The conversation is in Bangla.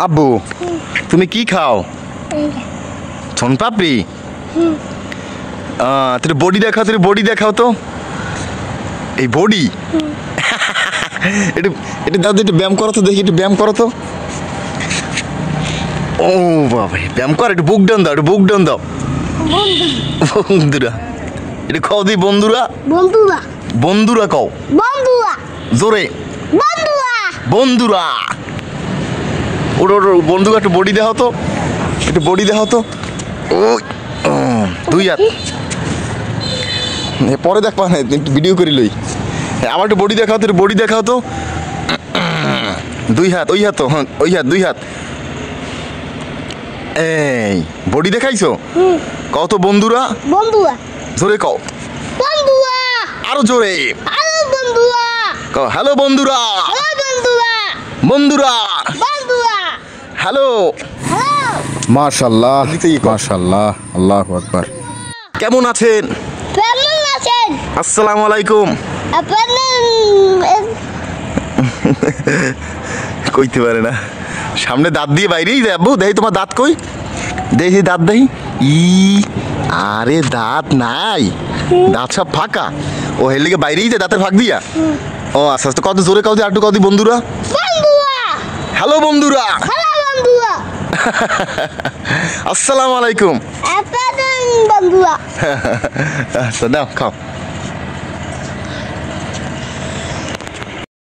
আব্বু তুমি কি খাও? সোনপাপড়ি। তোর বডি দেখাও, তোর বডি দেখাও তো। এই বডি একটু একটু দাদু একটু ব্যায়াম করো তো দেখি, একটু ব্যায়াম করো তো। ও বাবা, ব্যায়াম কর, একটু বুক ডাউন দাও, একটু বুক ডাউন দাও। বন্ধুরা একটু খাও দি, বন্ধুরা বন্ধুরা বন্ধুরা কও, বন্ধুরা জোরে বন্ধুরা বন্ধুরা। ওটা ওটা বন্ধুরা একটু বডি দেখাও তো, একটু বডি দেখাও তো। ও দুই হাত পরে দেখবা না, একটু ভিডিও করি লই। আমার একটু বডি দেখাও তো, একটু বডি দেখাও তো। দুই হাত, ওই হাত তো, হ্যাঁ ওই হাত, দুই হাত। এই বডি দেখাইছো? কও তো বন্ধুরা বন্ধুরা জোরে কও, বন্ধুরা আরো জোরে হ্যালো বন্ধুরা কও। হ্যালো বন্ধুরা, হ্যালো বন্ধুরা বন্ধুরা বন্ধুরা হ্যালো। হ্যালো মাশাআল্লাহ মাশাআল্লাহ, আল্লাহু আকবার। কেমন আছেন? কেমন আছেন? আসসালামু আলাইকুম। আপনার কইতে পারে না, সামনে দাঁত দিয়ে বাইরেই যাবো। দেখি তোমার দাঁত কই, দেখি দাঁত দেখি। ই আরে দাঁত নাই, দাঁত সব ফাঁকা। ও হের লিগে বাইরেই যায় দাঁতের ফাঁক দিয়া। ও আচ্ছা আচ্ছা, কত জোরে কত, আটটু কত বন্ধুরা। বন্ধুরা হ্যালো বন্ধুরা, হ্যালো বন্ধুরা আসসালামু আলাইকুম। আপনার বন্ধুরা আচ্ছা দাও খাও।